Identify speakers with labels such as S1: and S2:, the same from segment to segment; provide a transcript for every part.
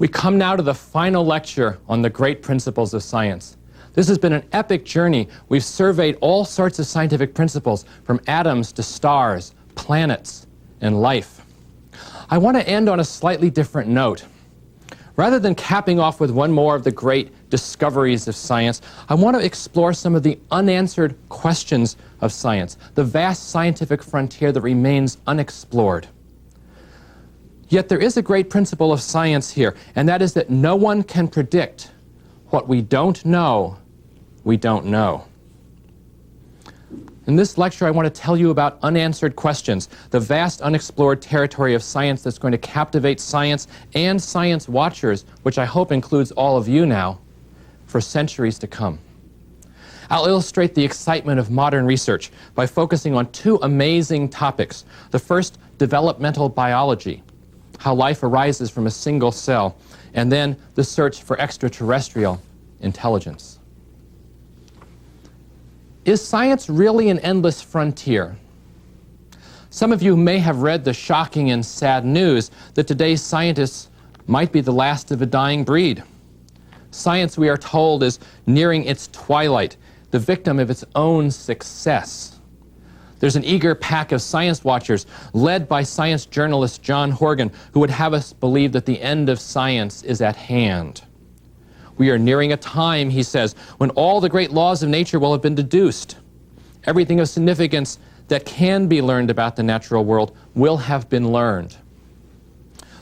S1: We come now to the final lecture on the great principles of science. This has been an epic journey. We've surveyed all sorts of scientific principles, from atoms to stars, planets, and life. I want to end on a slightly different note. Rather than capping off with one more of the great discoveries of science, I want to explore some of the unanswered questions of science, the vast scientific frontier that remains unexplored. Yet there is a great principle of science here, and that is that no one can predict what we don't know, we don't know. In this lecture, I want to tell you about unanswered questions, the vast unexplored territory of science that's going to captivate science and science watchers, which I hope includes all of you now, for centuries to come. I'll illustrate the excitement of modern research by focusing on two amazing topics. The first, developmental biology, how life arises from a single cell, and then the search for extraterrestrial intelligence. Is science really an endless frontier? Some of you may have read the shocking and sad news that today's scientists might be the last of a dying breed. Science, we are told, is nearing its twilight, the victim of its own success. There's an eager pack of science watchers, led by science journalist John Horgan, who would have us believe that the end of science is at hand. We are nearing a time, he says, when all the great laws of nature will have been deduced. Everything of significance that can be learned about the natural world will have been learned.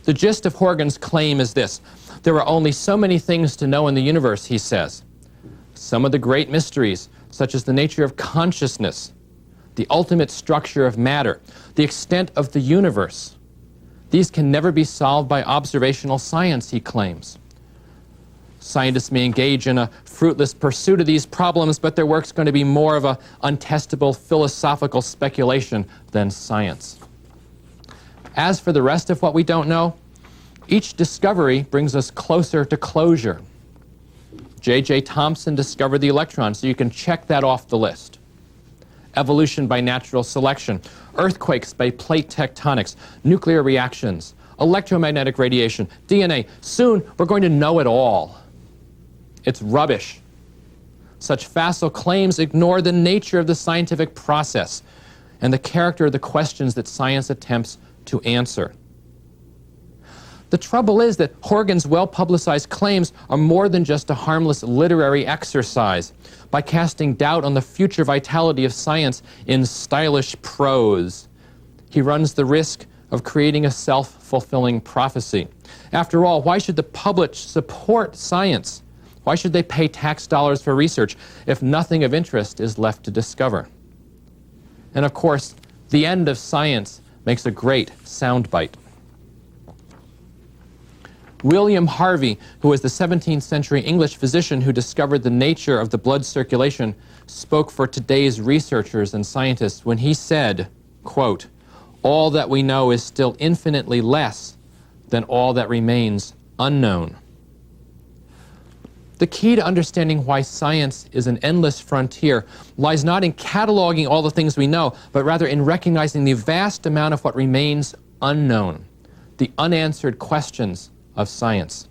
S1: The gist of Horgan's claim is this: there are only so many things to know in the universe, he says. Some of the great mysteries, such as the nature of consciousness, the ultimate structure of matter, the extent of the universe, these can never be solved by observational science, he claims. Scientists may engage in a fruitless pursuit of these problems, but their work's going to be more of an untestable philosophical speculation than science. As for the rest of what we don't know, each discovery brings us closer to closure. J.J. Thomson discovered the electron, so you can check that off the list. Evolution by natural selection, earthquakes by plate tectonics, nuclear reactions, electromagnetic radiation, DNA. Soon, we're going to know it all. It's rubbish. Such facile claims ignore the nature of the scientific process and the character of the questions that science attempts to answer. The trouble is that Horgan's well-publicized claims are more than just a harmless literary exercise. By casting doubt on the future vitality of science in stylish prose, he runs the risk of creating a self-fulfilling prophecy. After all, why should the public support science? Why should they pay tax dollars for research if nothing of interest is left to discover? And of course, the end of science makes a great soundbite. William Harvey, who was the 17th century English physician who discovered the nature of the blood circulation, spoke for today's researchers and scientists when he said, quote, "All that we know is still infinitely less than all that remains unknown." The key to understanding why science is an endless frontier lies not in cataloging all the things we know, but rather in recognizing the vast amount of what remains unknown, the unanswered questions of science.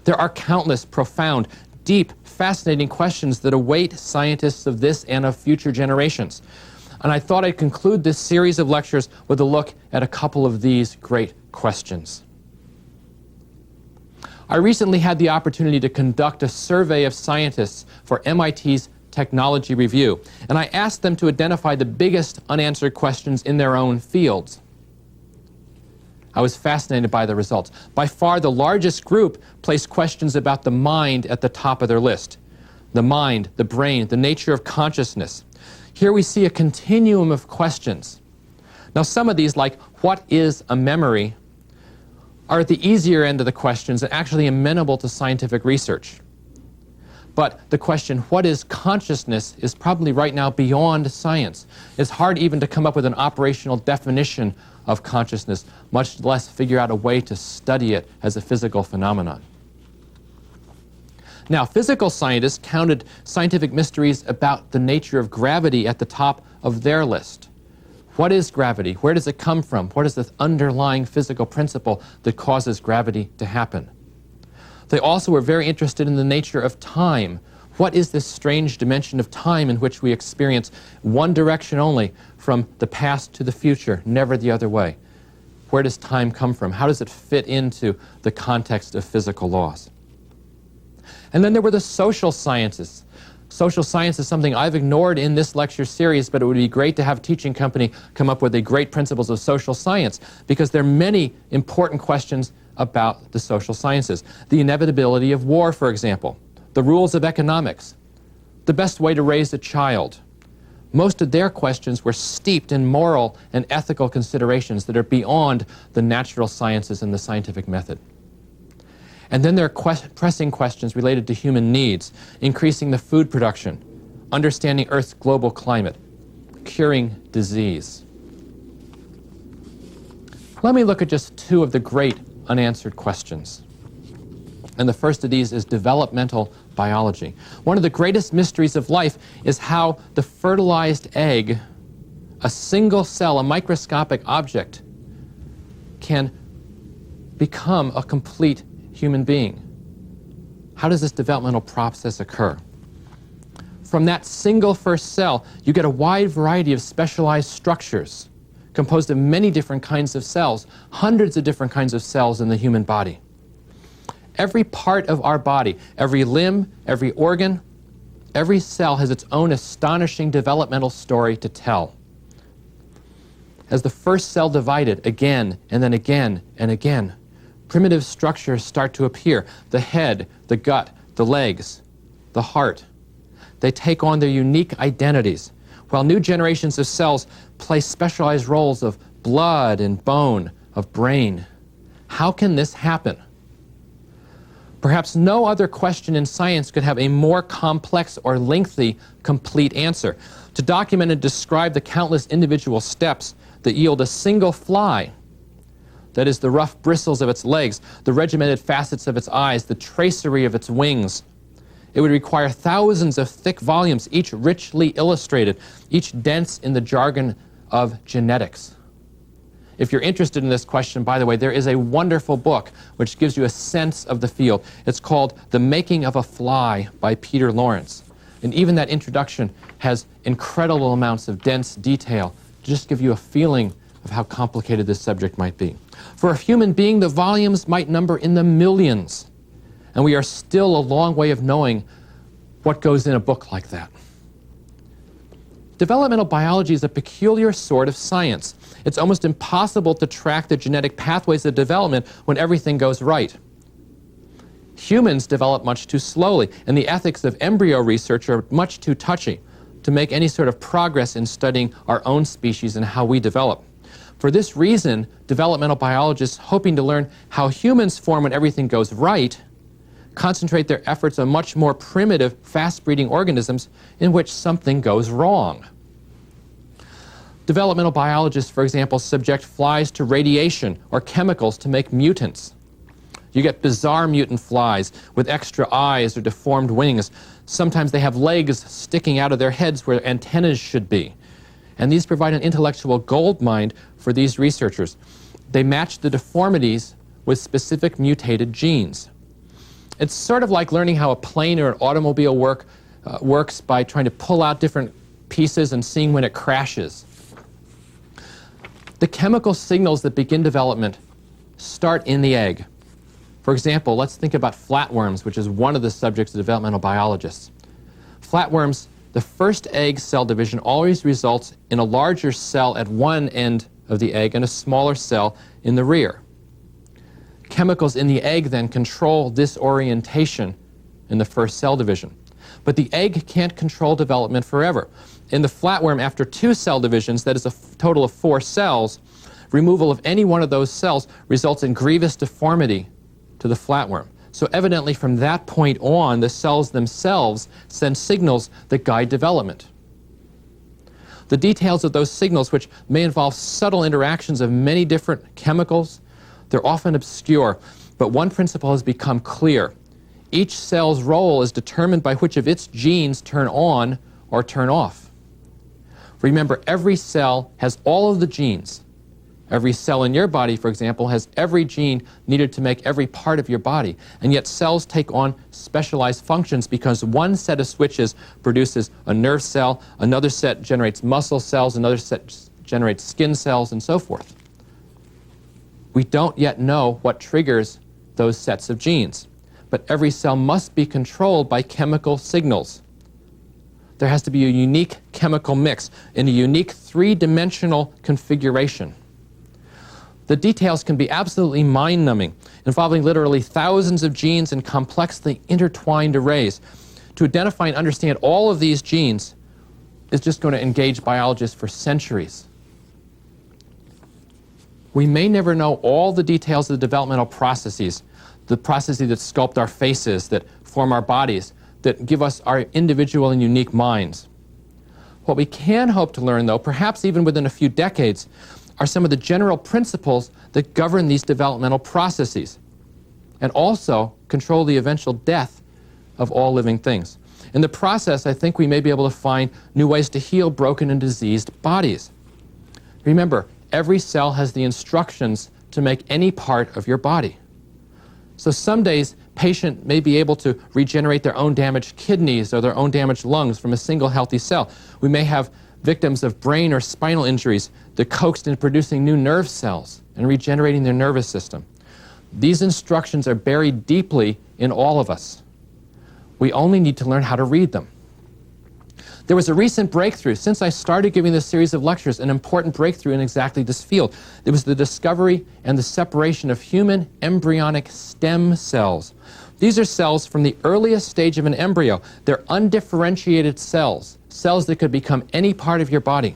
S1: There are countless profound, deep, fascinating questions that await scientists of this and of future generations. And I thought I'd conclude this series of lectures with a look at a couple of these great questions. I recently had the opportunity to conduct a survey of scientists for MIT's Technology Review, and I asked them to identify the biggest unanswered questions in their own fields. I was fascinated by the results. By far, the largest group placed questions about the mind at the top of their list. The mind, the brain, the nature of consciousness. Here we see a continuum of questions. Now, some of these, like what is a memory, are at the easier end of the questions and actually amenable to scientific research. But the question, what is consciousness, is probably right now beyond science. It's hard even to come up with an operational definition of consciousness, much less figure out a way to study it as a physical phenomenon. Now, physical scientists counted scientific mysteries about the nature of gravity at the top of their list. What is gravity? Where does it come from? What is the underlying physical principle that causes gravity to happen? They also were very interested in the nature of time. What is this strange dimension of time in which we experience one direction only, from the past to the future, never the other way? Where does time come from? How does it fit into the context of physical laws? And then there were the social sciences. Social science is something I've ignored in this lecture series, but it would be great to have a teaching company come up with the great principles of social science, because there are many important questions about the social sciences. The inevitability of war, for example. The rules of economics. The best way to raise a child. Most of their questions were steeped in moral and ethical considerations that are beyond the natural sciences and the scientific method. And then there are pressing questions related to human needs, increasing the food production, understanding Earth's global climate, curing disease. Let me look at just two of the great unanswered questions. And the first of these is developmental biology. One of the greatest mysteries of life is how the fertilized egg, a single cell, a microscopic object, can become a complete human being. How does this developmental process occur? From that single first cell, you get a wide variety of specialized structures composed of many different kinds of cells, hundreds of different kinds of cells in the human body. Every part of our body, every limb, every organ, every cell has its own astonishing developmental story to tell. As the first cell divided again and then again and again, primitive structures start to appear. The head, the gut, the legs, the heart. They take on their unique identities, while new generations of cells play specialized roles of blood and bone, of brain. How can this happen? Perhaps no other question in science could have a more complex or lengthy, complete answer. To document and describe the countless individual steps that yield a single fly, that is, the rough bristles of its legs, the regimented facets of its eyes, the tracery of its wings, it would require thousands of thick volumes, each richly illustrated, each dense in the jargon of genetics. If you're interested in this question, by the way, there is a wonderful book which gives you a sense of the field. It's called The Making of a Fly by Peter Lawrence. And even that introduction has incredible amounts of dense detail to just give you a feeling of how complicated this subject might be. For a human being, the volumes might number in the millions. And we are still a long way of knowing what goes in a book like that. Developmental biology is a peculiar sort of science. It's almost impossible to track the genetic pathways of development when everything goes right. Humans develop much too slowly, and the ethics of embryo research are much too touchy to make any sort of progress in studying our own species and how we develop. For this reason, developmental biologists hoping to learn how humans form when everything goes right concentrate their efforts on much more primitive, fast-breeding organisms in which something goes wrong. Developmental biologists, for example, subject flies to radiation or chemicals to make mutants. You get bizarre mutant flies with extra eyes or deformed wings. Sometimes they have legs sticking out of their heads where antennas should be. And these provide an intellectual goldmine for these researchers. They match the deformities with specific mutated genes. It's sort of like learning how a plane or an automobile works by trying to pull out different pieces and seeing when it crashes. The chemical signals that begin development start in the egg. For example, let's think about flatworms, which is one of the subjects of developmental biologists. Flatworms, the first egg cell division always results in a larger cell at one end of the egg and a smaller cell in the rear. Chemicals in the egg then control this orientation in the first cell division. But the egg can't control development forever. In the flatworm, after 2 cell divisions, that is a total of 4 cells, removal of any one of those cells results in grievous deformity to the flatworm. So evidently from that point on, the cells themselves send signals that guide development. The details of those signals, which may involve subtle interactions of many different chemicals, they're often obscure, but one principle has become clear. Each cell's role is determined by which of its genes turn on or turn off. Remember, every cell has all of the genes, Every cell in your body, for example, has every gene needed to make every part of your body. And yet cells take on specialized functions because one set of switches produces a nerve cell, another set generates muscle cells, another set generates skin cells, and so forth. We don't yet know what triggers those sets of genes. But every cell must be controlled by chemical signals. There has to be a unique chemical mix in a unique three-dimensional configuration. The details can be absolutely mind-numbing, involving literally thousands of genes in complexly intertwined arrays. To identify and understand all of these genes is just going to engage biologists for centuries. We may never know all the details of the developmental processes, the processes that sculpt our faces, that form our bodies, that give us our individual and unique minds. What we can hope to learn, though, perhaps even within a few decades, are some of the general principles that govern these developmental processes and also control the eventual death of all living things. In the process, I think we may be able to find new ways to heal broken and diseased bodies. Remember, every cell has the instructions to make any part of your body. So some days, patient may be able to regenerate their own damaged kidneys or their own damaged lungs from a single healthy cell. We may have victims of brain or spinal injuries that coaxed into producing new nerve cells and regenerating their nervous system. These instructions are buried deeply in all of us. We only need to learn how to read them. There was a recent breakthrough. Since I started giving this series of lectures, an important breakthrough in exactly this field. It was the discovery and the separation of human embryonic stem cells. These are cells from the earliest stage of an embryo. They're undifferentiated cells, cells that could become any part of your body.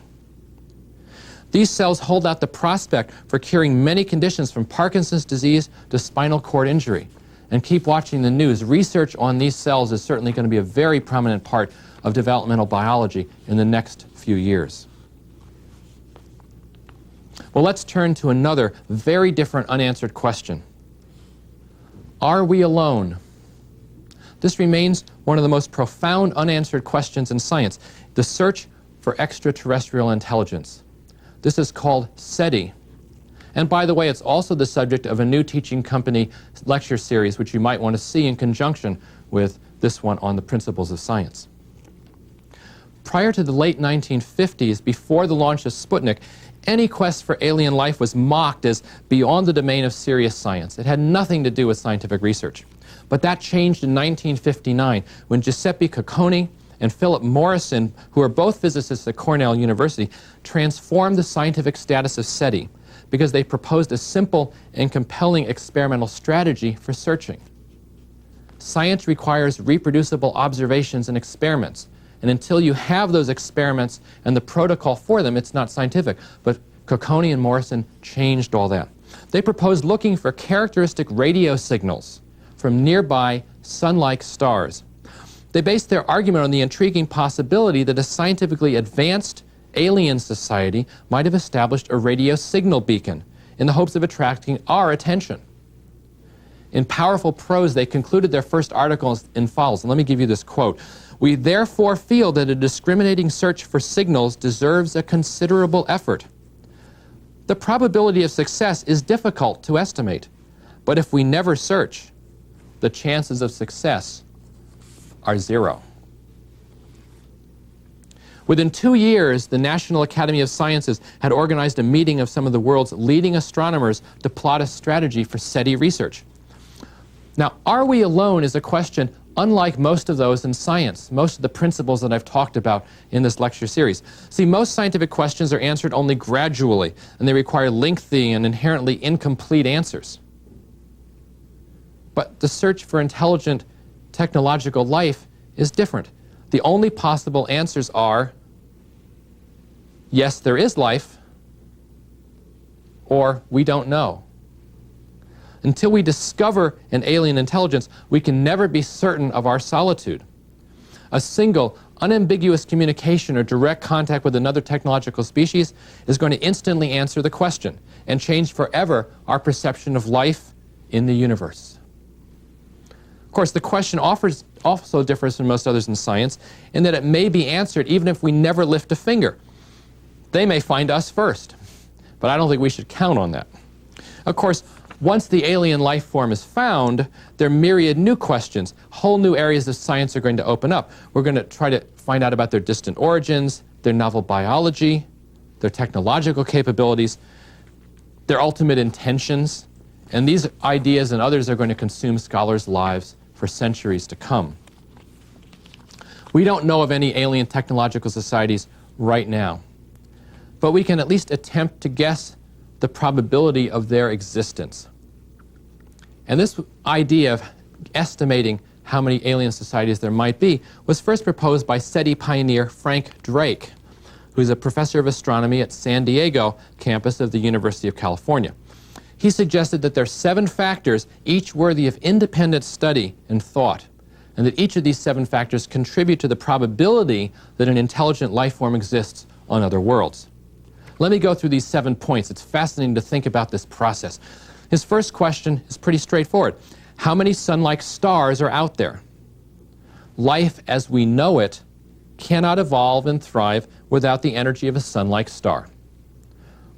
S1: These cells hold out the prospect for curing many conditions from Parkinson's disease to spinal cord injury. And keep watching the news. Research on these cells is certainly going to be a very prominent part of developmental biology in the next few years. Well, let's turn to another very different unanswered question. Are we alone? This remains one of the most profound unanswered questions in science, the search for extraterrestrial intelligence. This is called SETI. And by the way, it's also the subject of a new teaching company lecture series, which you might want to see in conjunction with this one on the principles of science. Prior to the late 1950s, before the launch of Sputnik, any quest for alien life was mocked as beyond the domain of serious science. It had nothing to do with scientific research. But that changed in 1959 when Giuseppe Cocconi and Philip Morrison, who are both physicists at Cornell University, transformed the scientific status of SETI because they proposed a simple and compelling experimental strategy for searching. Science requires reproducible observations and experiments. And until you have those experiments and the protocol for them, it's not scientific. But Cocconi and Morrison changed all that. They proposed looking for characteristic radio signals from nearby sun-like stars. They based their argument on the intriguing possibility that a scientifically advanced alien society might have established a radio signal beacon in the hopes of attracting our attention. In powerful prose, they concluded their first article in follows. And let me give you this quote. "We therefore feel that a discriminating search for signals deserves a considerable effort. The probability of success is difficult to estimate, but if we never search, the chances of success are zero." Within 2 years, the National Academy of Sciences had organized a meeting of some of the world's leading astronomers to plot a strategy for SETI research. Now, are we alone is a question unlike most of those in science, most of the principles that I've talked about in this lecture series. See, most scientific questions are answered only gradually, and they require lengthy and inherently incomplete answers. But the search for intelligent technological life is different. The only possible answers are, yes, there is life, or we don't know. Until we discover an alien intelligence, we can never be certain of our solitude. A single, unambiguous communication or direct contact with another technological species is going to instantly answer the question and change forever our perception of life in the universe. Of course, the question also differs from most others in science in that it may be answered even if we never lift a finger. They may find us first. but I don't think we should count on that. Of course, once the alien life form is found, there are myriad new questions. Whole new areas of science are going to open up. We're going to try to find out about their distant origins, their novel biology, their technological capabilities, their ultimate intentions, and these ideas and others are going to consume scholars' lives for centuries to come. We don't know of any alien technological societies right now, but we can at least attempt to guess the probability of their existence. And this idea of estimating how many alien societies there might be was first proposed by SETI pioneer Frank Drake, who's a professor of astronomy at San Diego campus of the University of California. He suggested that there are 7 factors, each worthy of independent study and thought, and that each of these 7 factors contribute to the probability that an intelligent life form exists on other worlds. Let me go through these 7 points. It's fascinating to think about this process. His first question is pretty straightforward. How many sun-like stars are out there? Life as we know it cannot evolve and thrive without the energy of a sun-like star.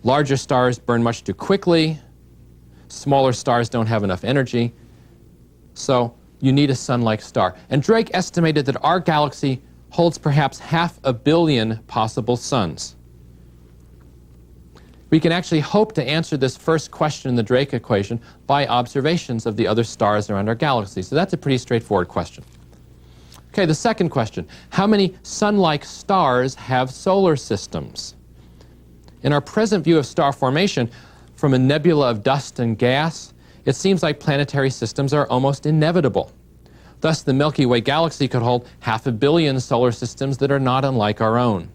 S1: Larger stars burn much too quickly. Smaller stars don't have enough energy. So you need a sun-like star. And Drake estimated that our galaxy holds perhaps 500 million possible suns. We can actually hope to answer this first question in the Drake equation by observations of the other stars around our galaxy. So that's a pretty straightforward question. Okay, the second question. How many sun-like stars have solar systems? In our present view of star formation, from a nebula of dust and gas, it seems like planetary systems are almost inevitable. Thus, the Milky Way galaxy could hold 500 million solar systems that are not unlike our own.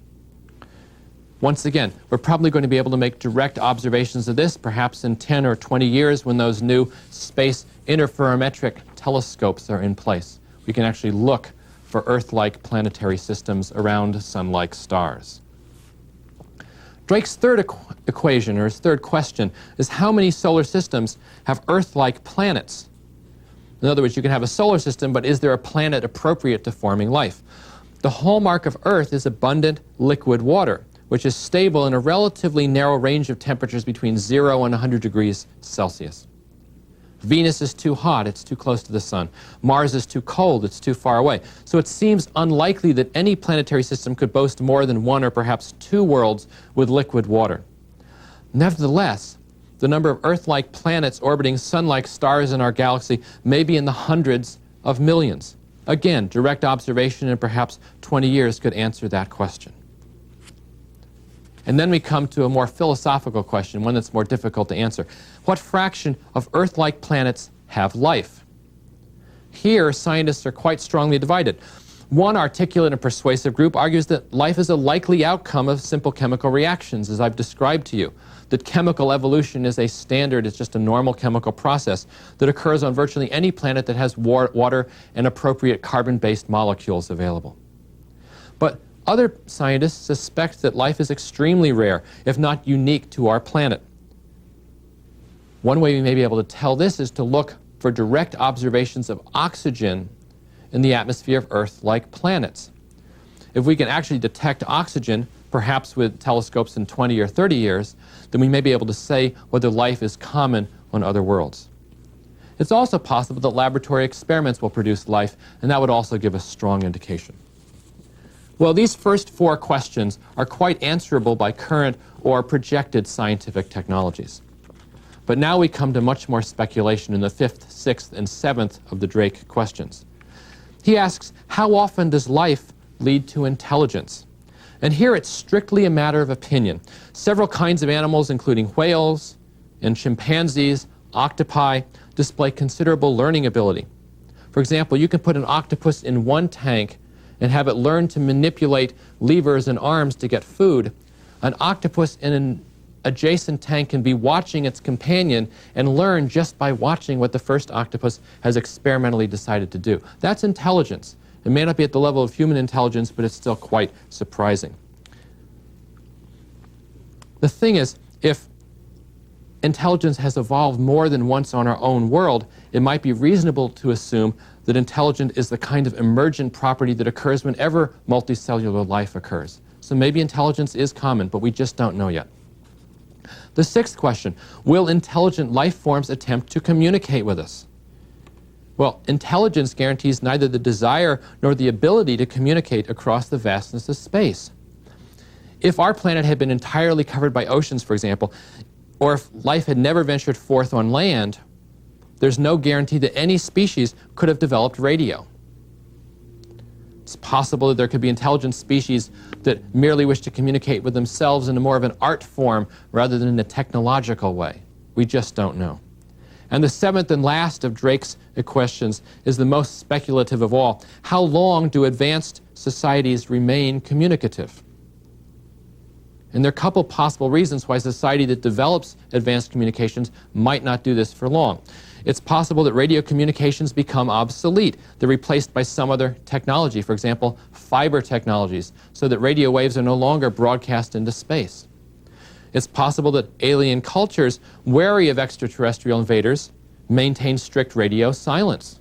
S1: Once again, we're probably going to be able to make direct observations of this, perhaps in 10 or 20 years when those new space interferometric telescopes are in place. We can actually look for Earth-like planetary systems around sun-like stars. Drake's third equation, or his third question, is how many solar systems have Earth-like planets? In other words, you can have a solar system, but is there a planet appropriate to forming life? The hallmark of Earth is abundant liquid water, which is stable in a relatively narrow range of temperatures between 0 and 100 degrees Celsius. Venus is too hot, it's too close to the sun. Mars is too cold, it's too far away. So it seems unlikely that any planetary system could boast more than 1 or perhaps 2 worlds with liquid water. Nevertheless, the number of Earth-like planets orbiting sun-like stars in our galaxy may be in the hundreds of millions. Again, direct observation in perhaps 20 years could answer that question. And then we come to a more philosophical question, one that's more difficult to answer. What fraction of Earth-like planets have life? Here, scientists are quite strongly divided. One articulate and persuasive group argues that life is a likely outcome of simple chemical reactions, as I've described to you. That chemical evolution is a standard, it's just a normal chemical process that occurs on virtually any planet that has water and appropriate carbon-based molecules available. But other scientists suspect that life is extremely rare, if not unique to our planet. One way we may be able to tell this is to look for direct observations of oxygen in the atmosphere of Earth-like planets. If we can actually detect oxygen, perhaps with telescopes in 20 or 30 years, then we may be able to say whether life is common on other worlds. It's also possible that laboratory experiments will produce life, and that would also give a strong indication. Well, these first 4 questions are quite answerable by current or projected scientific technologies. But now we come to much more speculation in the 5th, 6th, and 7th of the Drake questions. He asks, how often does life lead to intelligence? And here it's strictly a matter of opinion. Several kinds of animals, including whales and chimpanzees, octopi, display considerable learning ability. For example, you can put an octopus in one tank and have it learn to manipulate levers and arms to get food. An octopus in an adjacent tank can be watching its companion and learn just by watching what the first octopus has experimentally decided to do. That's intelligence. It may not be at the level of human intelligence, but it's still quite surprising. The thing is, if intelligence has evolved more than once on our own world, it might be reasonable to assume that intelligence is the kind of emergent property that occurs whenever multicellular life occurs. So maybe intelligence is common, but we just don't know yet. The sixth question, will intelligent life forms attempt to communicate with us? Well, intelligence guarantees neither the desire nor the ability to communicate across the vastness of space. If our planet had been entirely covered by oceans, for example, or if life had never ventured forth on land, there's no guarantee that any species could have developed radio. It's possible that there could be intelligent species that merely wish to communicate with themselves in a more of an art form rather than in a technological way. We just don't know. And the seventh and last of Drake's questions is the most speculative of all. How long do advanced societies remain communicative? And there are a couple possible reasons why a society that develops advanced communications might not do this for long. It's possible that radio communications become obsolete. They're replaced by some other technology, for example, fiber technologies, so that radio waves are no longer broadcast into space. It's possible that alien cultures, wary of extraterrestrial invaders, maintain strict radio silence.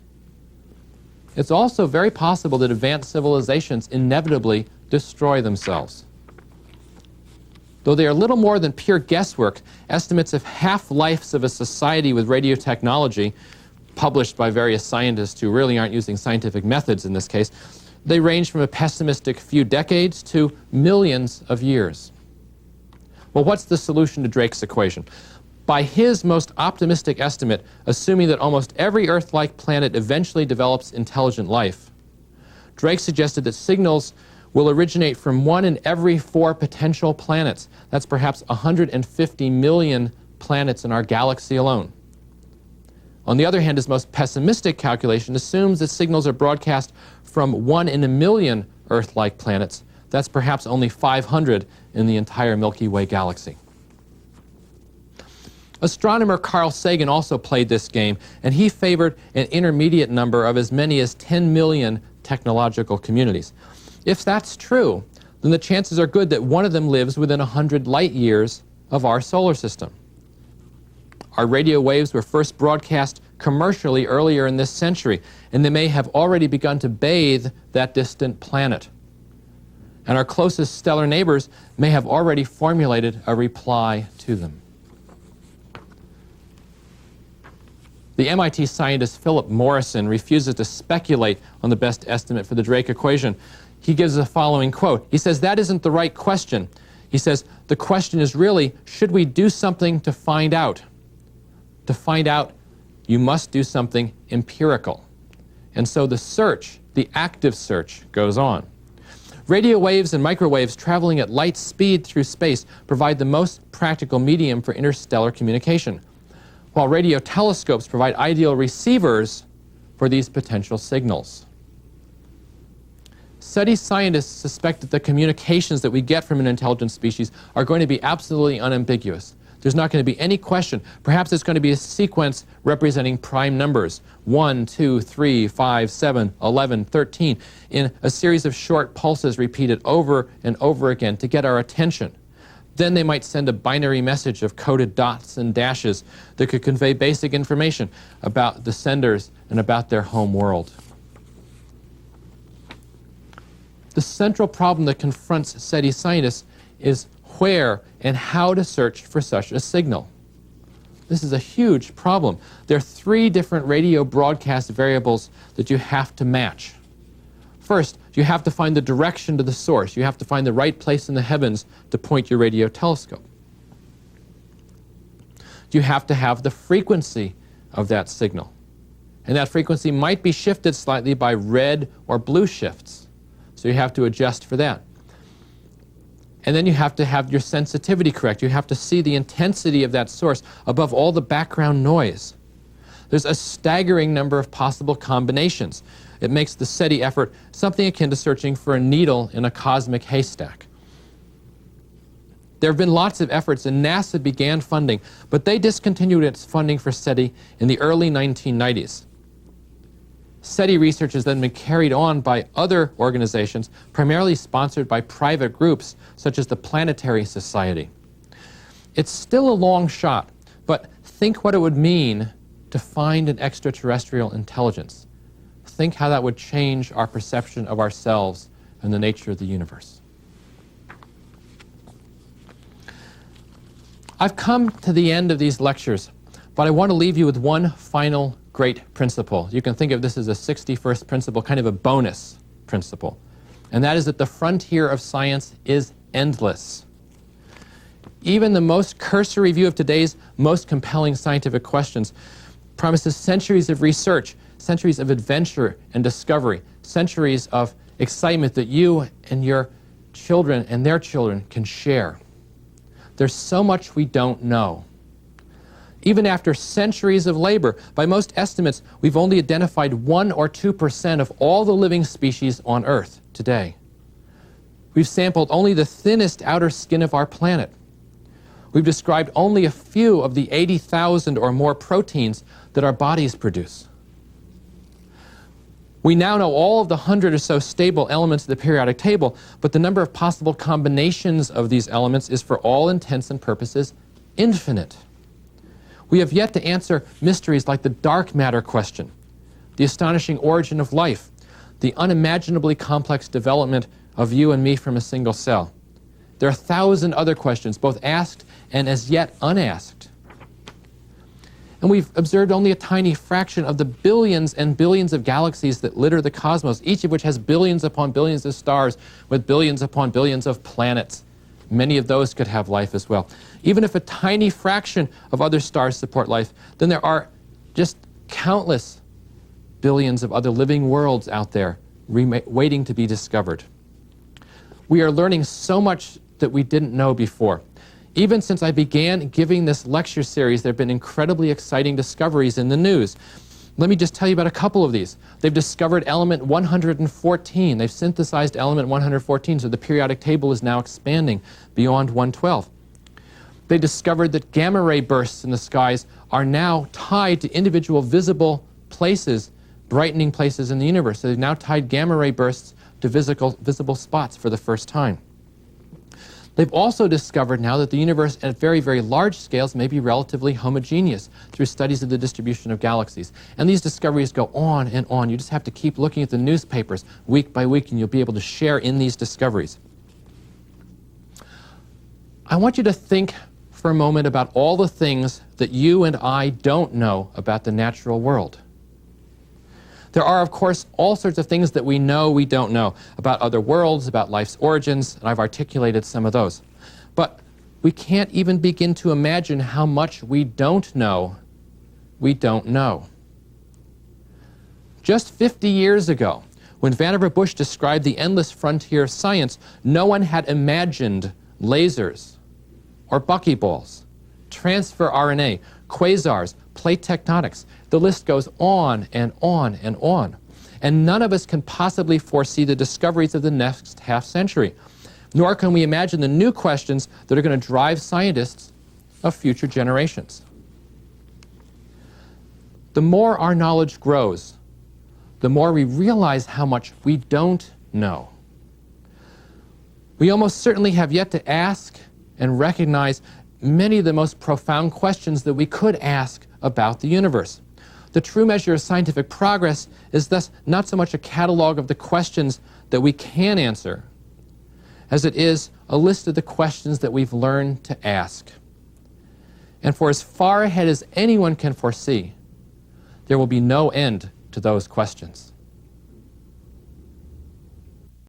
S1: It's also very possible that advanced civilizations inevitably destroy themselves. Though they are little more than pure guesswork, estimates of half-lives of a society with radio technology, published by various scientists who really aren't using scientific methods in this case, they range from a pessimistic few decades to millions of years. Well, what's the solution to Drake's equation? By his most optimistic estimate, assuming that almost every Earth-like planet eventually develops intelligent life, Drake suggested that signals will originate from 1 in every 4 potential planets. That's perhaps 150 million planets in our galaxy alone. On the other hand, his most pessimistic calculation assumes that signals are broadcast from 1 in a million Earth-like planets. That's perhaps only 500 in the entire Milky Way galaxy. Astronomer Carl Sagan also played this game, and he favored an intermediate number of as many as 10 million technological communities. If that's true, then the chances are good that one of them lives within 100 light years of our solar system. Our radio waves were first broadcast commercially earlier in this century, and they may have already begun to bathe that distant planet. And our closest stellar neighbors may have already formulated a reply to them. The MIT scientist Philip Morrison refuses to speculate on the best estimate for the Drake equation. He gives the following quote. He says, "That isn't the right question." He says, "The question is really, should we do something to find out? To find out, you must do something empirical." And so the search, the active search, goes on. Radio waves and microwaves traveling at light speed through space provide the most practical medium for interstellar communication, while radio telescopes provide ideal receivers for these potential signals. SETI scientists suspect that the communications that we get from an intelligent species are going to be absolutely unambiguous. There's not going to be any question. Perhaps it's going to be a sequence representing prime numbers, 1, 2, 3, 5, 7, 11, 13, in a series of short pulses repeated over and over again to get our attention. Then they might send a binary message of coded dots and dashes that could convey basic information about the senders and about their home world. The central problem that confronts SETI scientists is where and how to search for such a signal. This is a huge problem. There are 3 different radio broadcast variables that you have to match. First, you have to find the direction to the source. You have to find the right place in the heavens to point your radio telescope. You have to have the frequency of that signal. And that frequency might be shifted slightly by red or blue shifts. So you have to adjust for that. And then you have to have your sensitivity correct. You have to see the intensity of that source above all the background noise. There's a staggering number of possible combinations. It makes the SETI effort something akin to searching for a needle in a cosmic haystack. There have been lots of efforts, and NASA began funding, but they discontinued its funding for SETI in the early 1990s. SETI research has then been carried on by other organizations, primarily sponsored by private groups, such as the Planetary Society. It's still a long shot, but think what it would mean to find an extraterrestrial intelligence. Think how that would change our perception of ourselves and the nature of the universe. I've come to the end of these lectures, but I want to leave you with one final great principle. You can think of this as a 61st principle, kind of a bonus principle. And that is that the frontier of science is endless. Even the most cursory view of today's most compelling scientific questions promises centuries of research, centuries of adventure and discovery, centuries of excitement that you and your children and their children can share. There's so much we don't know. Even after centuries of labor, by most estimates, we've only identified 1 or 2% of all the living species on Earth today. We've sampled only the thinnest outer skin of our planet. We've described only a few of the 80,000 or more proteins that our bodies produce. We now know all of the 100 or so stable elements of the periodic table, but the number of possible combinations of these elements is, for all intents and purposes, infinite. We have yet to answer mysteries like the dark matter question, the astonishing origin of life, the unimaginably complex development of you and me from a single cell. There are 1,000 other questions, both asked and as yet unasked. And we've observed only a tiny fraction of the billions and billions of galaxies that litter the cosmos, each of which has billions upon billions of stars with billions upon billions of planets. Many of those could have life as well. Even if a tiny fraction of other stars support life, then there are just countless billions of other living worlds out there waiting to be discovered. We are learning so much that we didn't know before. Even since I began giving this lecture series, there have been incredibly exciting discoveries in the news. Let me just tell you about a couple of these. They've discovered element 114. They've synthesized element 114, so the periodic table is now expanding beyond 112. They discovered that gamma ray bursts in the skies are now tied to individual visible places, brightening places in the universe. So they've now tied gamma ray bursts to visible spots for the first time. They've also discovered now that the universe at very, very large scales may be relatively homogeneous through studies of the distribution of galaxies. And these discoveries go on and on. You just have to keep looking at the newspapers week by week, and you'll be able to share in these discoveries. I want you to think for a moment about all the things that you and I don't know about the natural world. There are, of course, all sorts of things that we know we don't know about other worlds, about life's origins, and I've articulated some of those. But we can't even begin to imagine how much we don't know we don't know. Just 50 years ago, when Vannevar Bush described the endless frontier of science, no one had imagined lasers or buckyballs, transfer RNA, quasars, plate tectonics. The list goes on and on and on. And none of us can possibly foresee the discoveries of the next half century, nor can we imagine the new questions that are going to drive scientists of future generations. The more our knowledge grows, the more we realize how much we don't know. We almost certainly have yet to ask and recognize many of the most profound questions that we could ask about the universe. The true measure of scientific progress is thus not so much a catalog of the questions that we can answer, as it is a list of the questions that we've learned to ask. And for as far ahead as anyone can foresee, there will be no end to those questions.